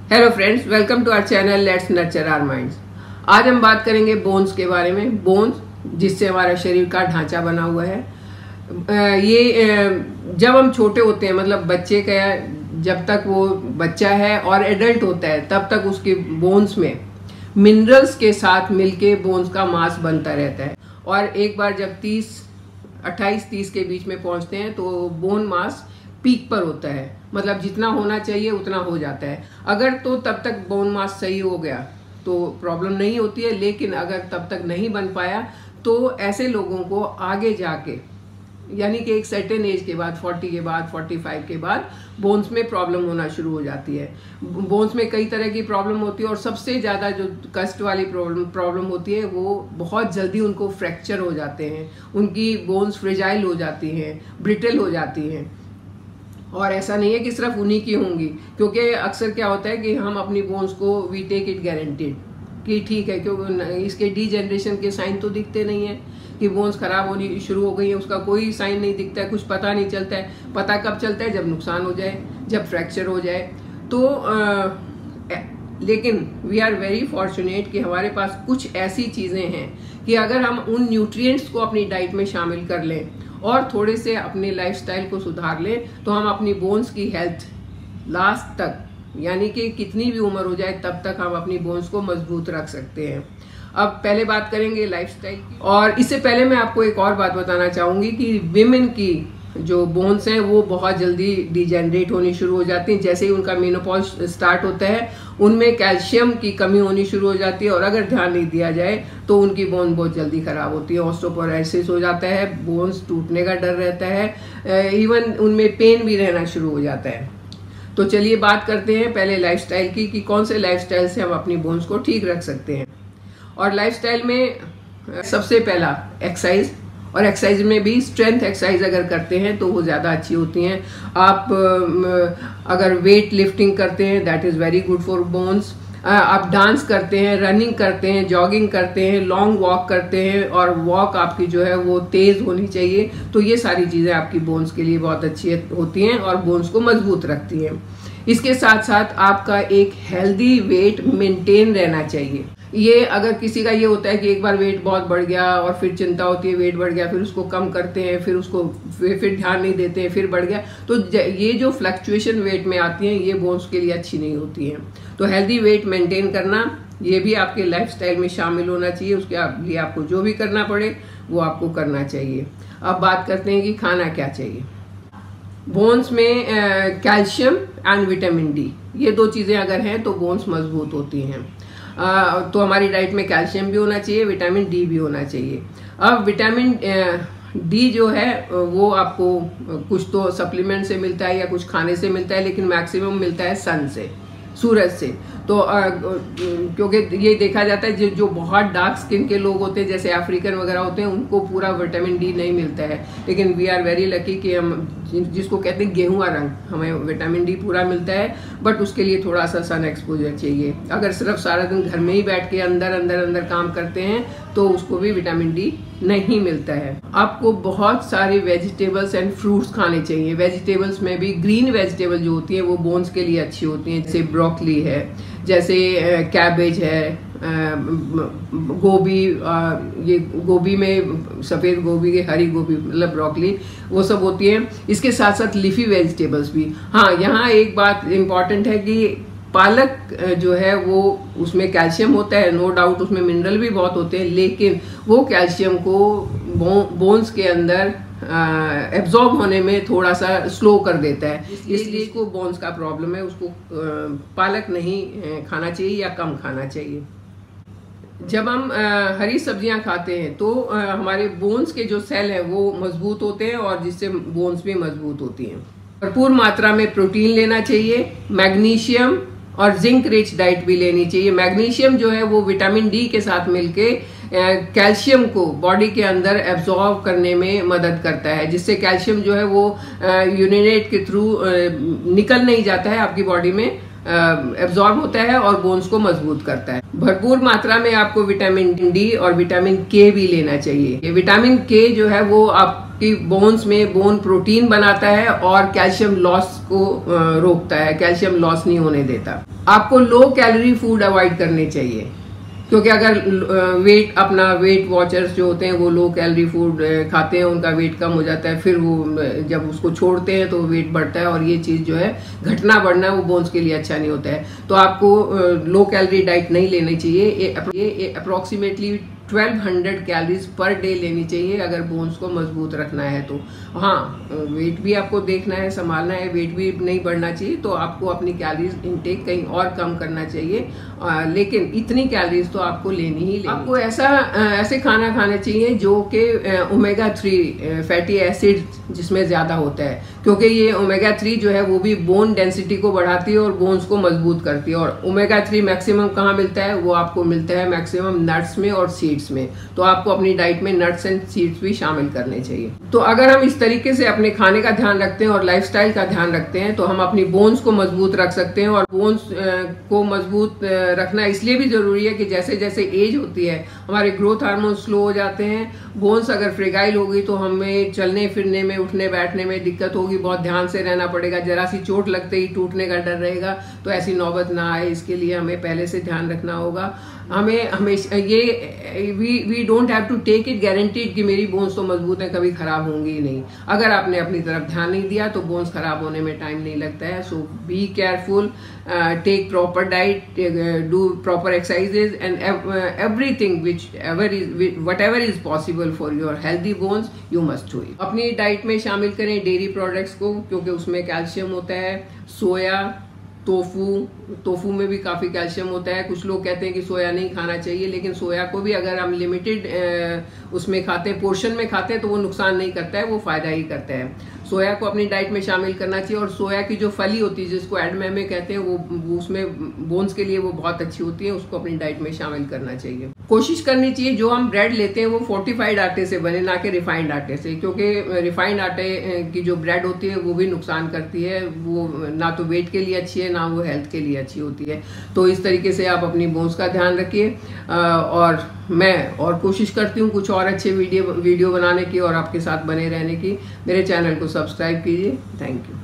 Hello friends, welcome to our channel let's nurture our minds. आज हम बात करेंगे बोन्स के बारे में। बोन्स जिससे हमारा शरीर का ढांचा बना हुआ है। जब हम छोटे होते हैं, मतलब बच्चे का जब तक वो बच्चा है और एडल्ट होता है तब तक उसके बोन्स में मिनरल्स के साथ मिलके बोन्स का मास बनता रहता है। और एक बार जब 28-30 के बीच में पहुंचते हैं तो बोन मास पीक पर होता है, मतलब जितना होना चाहिए उतना हो जाता है। अगर तो तब तक बोन मास सही हो गया तो प्रॉब्लम नहीं होती है, लेकिन अगर तब तक नहीं बन पाया तो ऐसे लोगों को आगे जाके, यानी कि एक सर्टेन एज के बाद 40 के बाद 45 के बाद बोन्स में प्रॉब्लम होना शुरू हो जाती है। बोन्स में कई तरह की प्रॉब्लम होती है और सबसे ज़्यादा जो कष्ट वाली प्रॉब्लम होती है वो बहुत जल्दी उनको फ्रैक्चर हो जाते हैं, उनकी बोन्स फ्रेजाइल हो जाती हैं, ब्रिटल हो जाती हैं। और ऐसा नहीं है कि सिर्फ उन्हीं की होंगी, क्योंकि अक्सर क्या होता है कि हम अपनी बोन्स को वी टेक इट गारंटेड कि ठीक है, क्योंकि इसके डीजेनरेशन के साइन तो दिखते नहीं है कि बोन्स खराब होनी शुरू हो गई है, उसका कोई साइन नहीं दिखता है, कुछ पता नहीं चलता है। पता कब चलता है? जब नुकसान हो जाए, जब फ्रैक्चर हो जाए। तो लेकिन वी आर वेरी फॉर्चुनेट कि हमारे पास कुछ ऐसी चीज़ें हैं कि अगर हम उन न्यूट्रिएंट्स को अपनी डाइट में शामिल कर लें और थोड़े से अपने लाइफस्टाइल को सुधार लें तो हम अपनी बोन्स की हेल्थ लास्ट तक, यानी कि कितनी भी उम्र हो जाए तब तक हम अपनी बोन्स को मजबूत रख सकते हैं। अब पहले बात करेंगे लाइफस्टाइल की, और इससे पहले मैं आपको एक और बात बताना चाहूँगी कि विमेन की जो बोन्स हैं वो बहुत जल्दी डिजेनरेट होनी शुरू हो जाती हैं। जैसे ही उनका मेनोपॉज स्टार्ट होता है उनमें कैल्शियम की कमी होनी शुरू हो जाती है, और अगर ध्यान नहीं दिया जाए तो उनकी बोन बहुत जल्दी खराब होती है। ऑस्टियोपोरोसिस हो जाता है, बोन्स टूटने का डर रहता है, इवन उनमें पेन भी रहना शुरू हो जाता है। तो चलिए बात करते हैं पहले लाइफस्टाइल की कि कौन से लाइफस्टाइल से हम अपनी बोन्स को ठीक रख सकते हैं। और लाइफस्टाइल में सबसे पहला एक्सरसाइज, और एक्सरसाइज में भी स्ट्रेंथ एक्सरसाइज अगर करते हैं तो वो ज़्यादा अच्छी होती हैं। आप अगर वेट लिफ्टिंग करते हैं that is very good for bones. आप डांस करते हैं, रनिंग करते हैं, जॉगिंग करते हैं, लॉन्ग वॉक करते हैं, और वॉक आपकी जो है वो तेज़ होनी चाहिए। तो ये सारी चीज़ें आपकी बोन्स के लिए बहुत अच्छी होती हैं और बोन्स को मजबूत रखती हैं। इसके साथ साथ आपका एक हेल्दी वेट मेंटेन रहना चाहिए। ये अगर किसी का ये होता है कि एक बार वेट बहुत बढ़ गया और फिर चिंता होती है, वेट बढ़ गया, फिर उसको कम करते हैं, फिर उसको फिर ध्यान नहीं देते हैं, फिर बढ़ गया, तो ये जो फ्लक्चुएशन वेट में आती हैं ये बोन्स के लिए अच्छी नहीं होती हैं। तो हेल्दी वेट मेंटेन करना ये भी आपके लाइफस्टाइल में शामिल होना चाहिए। उसके लिए आपको जो भी करना पड़े वो आपको करना चाहिए। अब बात करते हैं कि खाना क्या चाहिए। बोन्स में कैल्शियम एंड विटामिन डी, ये दो चीज़ें अगर हैं तो बोन्स मजबूत होती हैं। तो हमारी डाइट में कैल्शियम भी होना चाहिए, विटामिन डी भी होना चाहिए। अब विटामिन डी जो है वो आपको कुछ तो सप्लीमेंट से मिलता है या कुछ खाने से मिलता है, लेकिन मैक्सिमम मिलता है सन से, सूरज से। तो क्योंकि ये देखा जाता है जो बहुत डार्क स्किन के लोग होते हैं, जैसे अफ्रीकन वगैरह होते हैं, उनको पूरा विटामिन डी नहीं मिलता है, लेकिन वी आर वेरी लकी कि हम जिसको कहते हैं गेहुआ रंग, हमें विटामिन डी पूरा मिलता है। बट उसके लिए थोड़ा सा सन एक्सपोजर चाहिए। अगर सिर्फ सारा दिन घर में ही बैठ के अंदर काम करते हैं तो उसको भी विटामिन डी नहीं मिलता है। आपको बहुत सारे वेजिटेबल्स एंड फ्रूट्स खाने चाहिए। वेजिटेबल्स में भी ग्रीन वेजिटेबल जो होती हैं वो बोन्स के लिए अच्छी होती हैं, जैसे ब्रोकली है, जैसे कैबेज है, गोभी, ये गोभी में सफ़ेद गोभी के, हरी गोभी मतलब ब्रोकली, वो सब होती है। इसके साथ साथ लीफी वेजिटेबल्स भी। हाँ, यहाँ एक बात इम्पॉर्टेंट है कि पालक जो है वो उसमें कैल्शियम होता है, नो डाउट, उसमें मिनरल भी बहुत होते हैं, लेकिन वो कैल्शियम को बोन्स के अंदर एब्जॉर्ब होने में थोड़ा सा स्लो कर देता है। इसलिए इसको बोन्स का प्रॉब्लम है, उसको पालक नहीं खाना चाहिए या कम खाना चाहिए। जब हम हरी सब्जियां खाते हैं तो हमारे बोन्स के जो सेल हैं वो मजबूत होते हैं और जिससे बोन्स भी मजबूत होती हैं। भरपूर मात्रा में प्रोटीन लेना चाहिए, मैग्नीशियम और जिंक रिच डाइट भी लेनी चाहिए। मैग्नीशियम जो है वो विटामिन डी के साथ मिलके कैल्शियम को बॉडी के अंदर एब्जॉर्ब करने में मदद करता है, जिससे कैल्शियम जो है वो यूरिनेट के थ्रू निकल नहीं जाता है, आपकी बॉडी में एब्जॉर्ब होता है और बोन्स को मजबूत करता है। भरपूर मात्रा में आपको विटामिन डी और विटामिन के भी लेना चाहिए। विटामिन के जो है वो आप कि बोन्स में बोन प्रोटीन बनाता है और कैल्शियम लॉस को रोकता है, कैल्शियम लॉस नहीं होने देता। आपको लो कैलोरी फूड अवॉइड करने चाहिए, क्योंकि अगर वेट वॉचर्स जो होते हैं वो लो कैलोरी फूड खाते हैं, उनका वेट कम हो जाता है, फिर वो जब उसको छोड़ते हैं तो वेट बढ़ता है, और ये चीज़ जो है घटना बढ़ना वो बोन्स के लिए अच्छा नहीं होता है। तो आपको लो कैलोरी डाइट नहीं लेनी चाहिए। ये अप्रॉक्सीमेटली 1200 कैलोरीज पर डे लेनी चाहिए अगर बोन्स को मजबूत रखना है तो। हाँ, वेट भी आपको देखना है, संभालना है, वेट भी नहीं बढ़ना चाहिए, तो आपको अपनी कैलोरीज इनटेक कहीं और कम करना चाहिए, लेकिन इतनी कैलोरीज तो आपको लेनी ही लेनी। आपको ऐसे खाना खाना चाहिए जो कि ओमेगा 3 फैटी एसिड जिसमें ज़्यादा होता है, क्योंकि ये ओमेगा 3 जो है वो भी बोन डेंसिटी को बढ़ाती है और बोन्स को मजबूत करती है। और ओमेगा 3 मैक्सिमम कहाँ मिलता है? वो आपको मिलता है मैक्सिमम नट्स में और सीड्स में। तो आपको अपनी डाइट में नट्स एंड सीड्स भी शामिल करने चाहिए। तो अगर हम इस तरीके से अपने खाने का ध्यान रखते हैं और लाइफस्टाइल का ध्यान रखते हैं तो हम अपनी बोन्स को मजबूत रख सकते हैं। और बोन्स को मजबूत रखना इसलिए भी जरूरी है कि जैसे जैसे एज होती है हमारे ग्रोथ हार्मोन स्लो हो जाते हैं। बोन्स अगर फ्रेगाइल होगी तो हमें चलने फिरने में, उठने बैठने में दिक्कत होगी, बहुत ध्यान से रहना पड़ेगा, जरा सी चोट लगते ही टूटने का डर रहेगा। तो ऐसी नौबत ना आए, इसके लिए हमें पहले से ध्यान रखना होगा। हमें हमेशा ये we don't have to take it guaranteed कि मेरी बोन्स तो मजबूत है, कभी खराब होंगी ही नहीं। अगर आपने अपनी तरफ ध्यान नहीं दिया तो बोन्स खराब होने में टाइम नहीं लगता है। So be careful, take proper diet, do proper exercises and everything whatever is possible for your healthy bones you must do it। अपनी डाइट में शामिल करें डेयरी प्रोडक्ट्स को, क्योंकि उसमें कैल्शियम होता है। सोया, टोफू में भी काफ़ी कैल्शियम होता है। कुछ लोग कहते हैं कि सोया नहीं खाना चाहिए, लेकिन सोया को भी अगर हम लिमिटेड उसमें खाते हैं, पोर्शन में खाते हैं, तो वो नुकसान नहीं करता है, वो फ़ायदा ही करता है। सोया को अपनी डाइट में शामिल करना चाहिए। और सोया की जो फली होती है जिसको एडमे कहते हैं, वो उसमें बोन्स के लिए वो बहुत अच्छी होती है, उसको अपनी डाइट में शामिल करना चाहिए। कोशिश करनी चाहिए जो हम ब्रेड लेते हैं वो फोर्टिफाइड आटे से बने, ना कि रिफाइंड आटे से, क्योंकि रिफाइंड आटे की जो ब्रेड होती है वो भी नुकसान करती है। वो ना तो वेट के लिए अच्छी है, ना वो हेल्थ के लिए अच्छी होती है। तो इस तरीके से आप अपनी बोन्स का ध्यान रखिए। और मैं कोशिश करती हूँ कुछ और अच्छे वीडियो बनाने की और आपके साथ बने रहने की। मेरे चैनल को सब्सक्राइब कीजिए। Thank you.